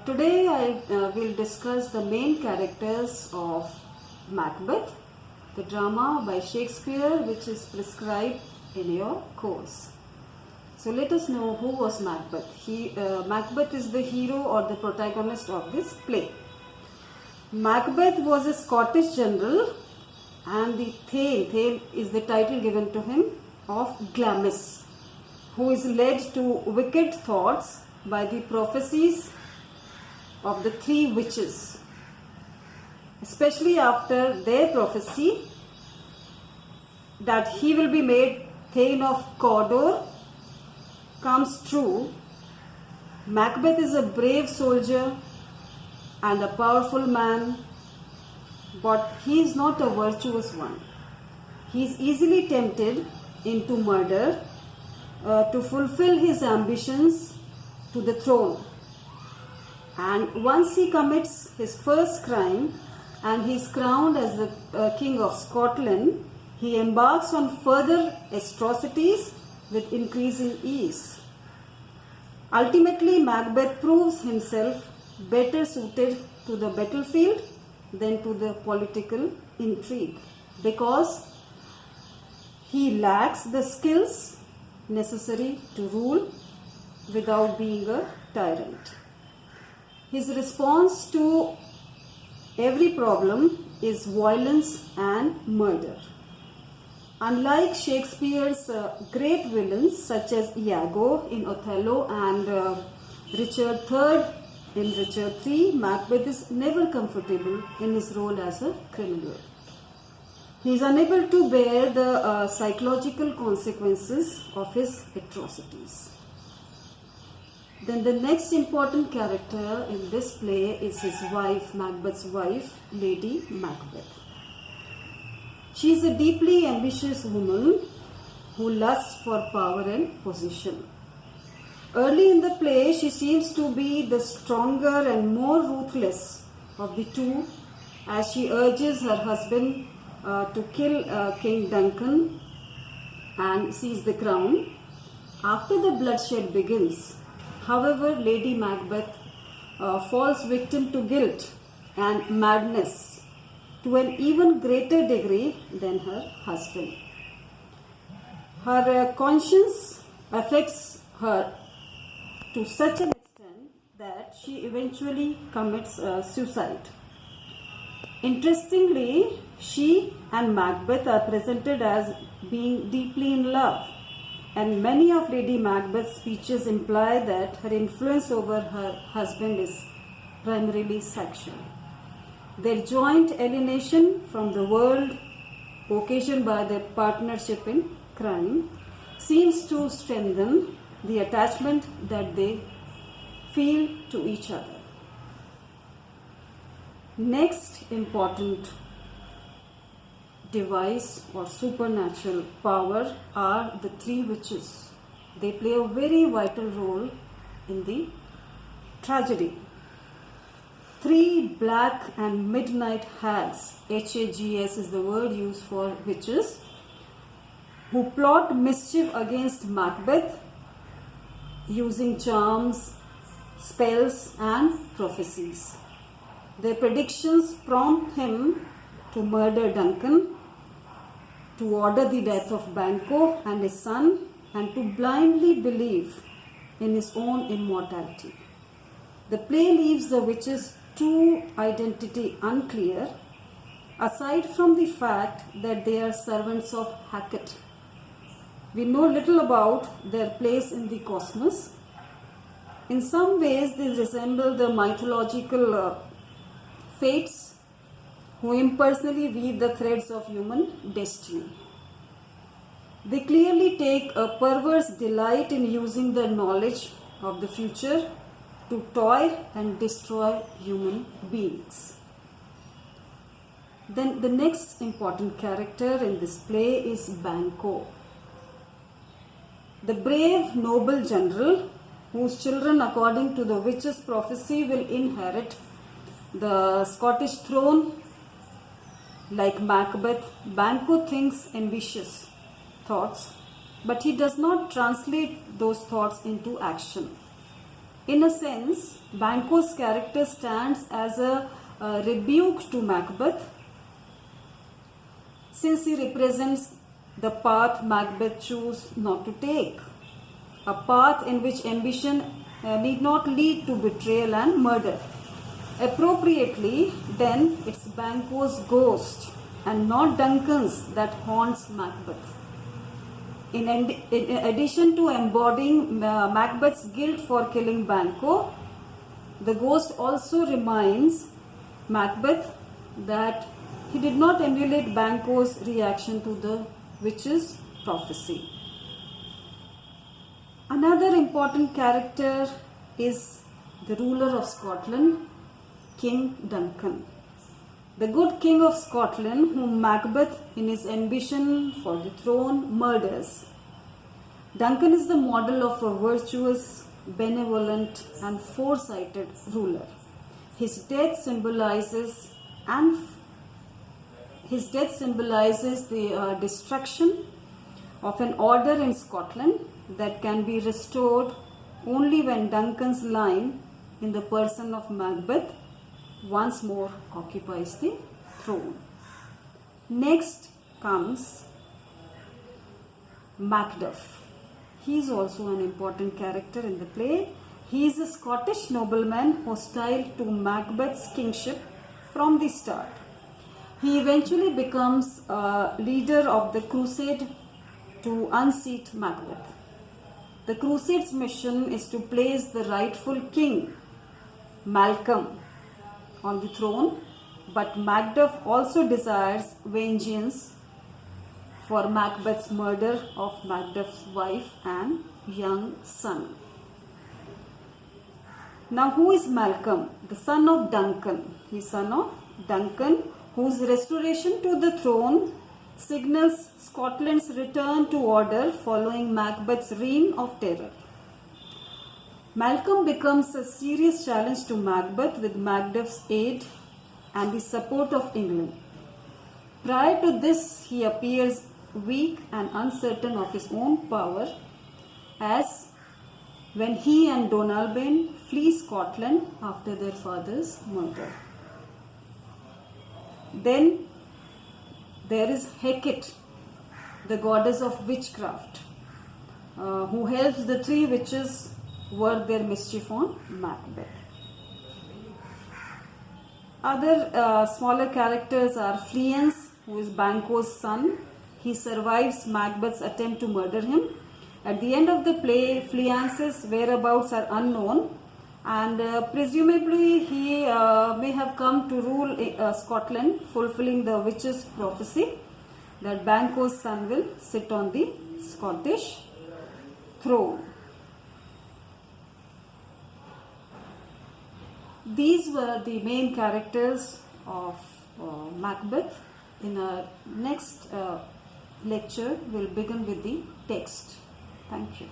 Today I will discuss the main characters of Macbeth, the drama by Shakespeare which is prescribed in your course. So let us know who was Macbeth. Macbeth is the hero or the protagonist of this play. Macbeth was a Scottish general and the Thane is the title given to him of Glamis, who is led to wicked thoughts by the prophecies of the three witches. Especially after their prophecy that he will be made Thane of Cawdor comes true, Macbeth is a brave soldier and a powerful man, but he is not a virtuous one. He is easily tempted into murder to fulfill his ambitions to the throne. And once he commits his first crime and he is crowned as the King of Scotland, he embarks on further atrocities with increasing ease. Ultimately, Macbeth proves himself better suited to the battlefield than to the political intrigue because he lacks the skills necessary to rule without being a tyrant. His response to every problem is violence and murder. Unlike Shakespeare's great villains such as Iago in Othello and Richard III in Richard III, Macbeth is never comfortable in his role as a criminal. He is unable to bear the psychological consequences of his atrocities. Then the next important character in this play is his wife, Macbeth's wife, Lady Macbeth. She is a deeply ambitious woman who lusts for power and position. Early in the play, she seems to be the stronger and more ruthless of the two as she urges her husband to kill King Duncan and seize the crown. After the bloodshed begins, however, Lady Macbeth falls victim to guilt and madness to an even greater degree than her husband. Her conscience affects her to such an extent that she eventually commits suicide. Interestingly, she and Macbeth are presented as being deeply in love, and many of Lady Macbeth's speeches imply that her influence over her husband is primarily sexual. Their joint alienation from the world, occasioned by their partnership in crime, seems to strengthen the attachment that they feel to each other. Next important device or supernatural power are the three witches. They play a very vital role in the tragedy. Three black and midnight hags, HAGS is the word used for witches, who plot mischief against Macbeth using charms, spells and prophecies. Their predictions prompt him to murder Duncan, to order the death of Banquo and his son, and to blindly believe in his own immortality. The play leaves the witches' true identity unclear, aside from the fact that they are servants of Hecate. We know little about their place in the cosmos. In some ways, they resemble the mythological fates who impersonally weave the threads of human destiny. They clearly take a perverse delight in using their knowledge of the future to toy and destroy human beings. Then the next important character in this play is Banquo, the brave noble general whose children, according to the witch's prophecy, will inherit the Scottish throne. Like Macbeth, Banquo thinks ambitious thoughts, but he does not translate those thoughts into action. In a sense, Banquo's character stands as a rebuke to Macbeth, since he represents the path Macbeth chose not to take, a path in which ambition need not lead to betrayal and murder. Appropriately, then, it's Banquo's ghost and not Duncan's that haunts Macbeth. In addition to embodying Macbeth's guilt for killing Banquo, the ghost also reminds Macbeth that he did not emulate Banquo's reaction to the witch's prophecy. Another important character is the ruler of Scotland, King Duncan. The good King of Scotland, whom Macbeth, in his ambition for the throne, murders. Duncan is the model of a virtuous, benevolent, and foresighted ruler. His death symbolizes the destruction of an order in Scotland that can be restored only when Duncan's line, in the person of Macbeth, once more occupies the throne. Next comes Macduff. He is also an important character in the play. He is a Scottish nobleman hostile to Macbeth's kingship from the start. He eventually becomes a leader of the crusade to unseat Macbeth. The crusade's mission is to place the rightful king, Malcolm, on the throne, but Macduff also desires vengeance for Macbeth's murder of Macduff's wife and young son. Now, who is Malcolm? The son of Duncan. He is son of Duncan, whose restoration to the throne signals Scotland's return to order following Macbeth's reign of terror. Malcolm becomes a serious challenge to Macbeth with Macduff's aid and the support of England. Prior to this, he appears weak and uncertain of his own power, as when he and Donalbain flee Scotland after their father's murder. Then there is Hecate, the goddess of witchcraft, who helps the three witches work their mischief on Macbeth. Other smaller characters are Fleance, who is Banquo's son. He survives Macbeth's attempt to murder him. At the end of the play, Fleance's whereabouts are unknown, and presumably he may have come to rule Scotland, fulfilling the witch's prophecy that Banquo's son will sit on the Scottish throne. These were the main characters of Macbeth. In our next lecture, we'll begin with the text. Thank you.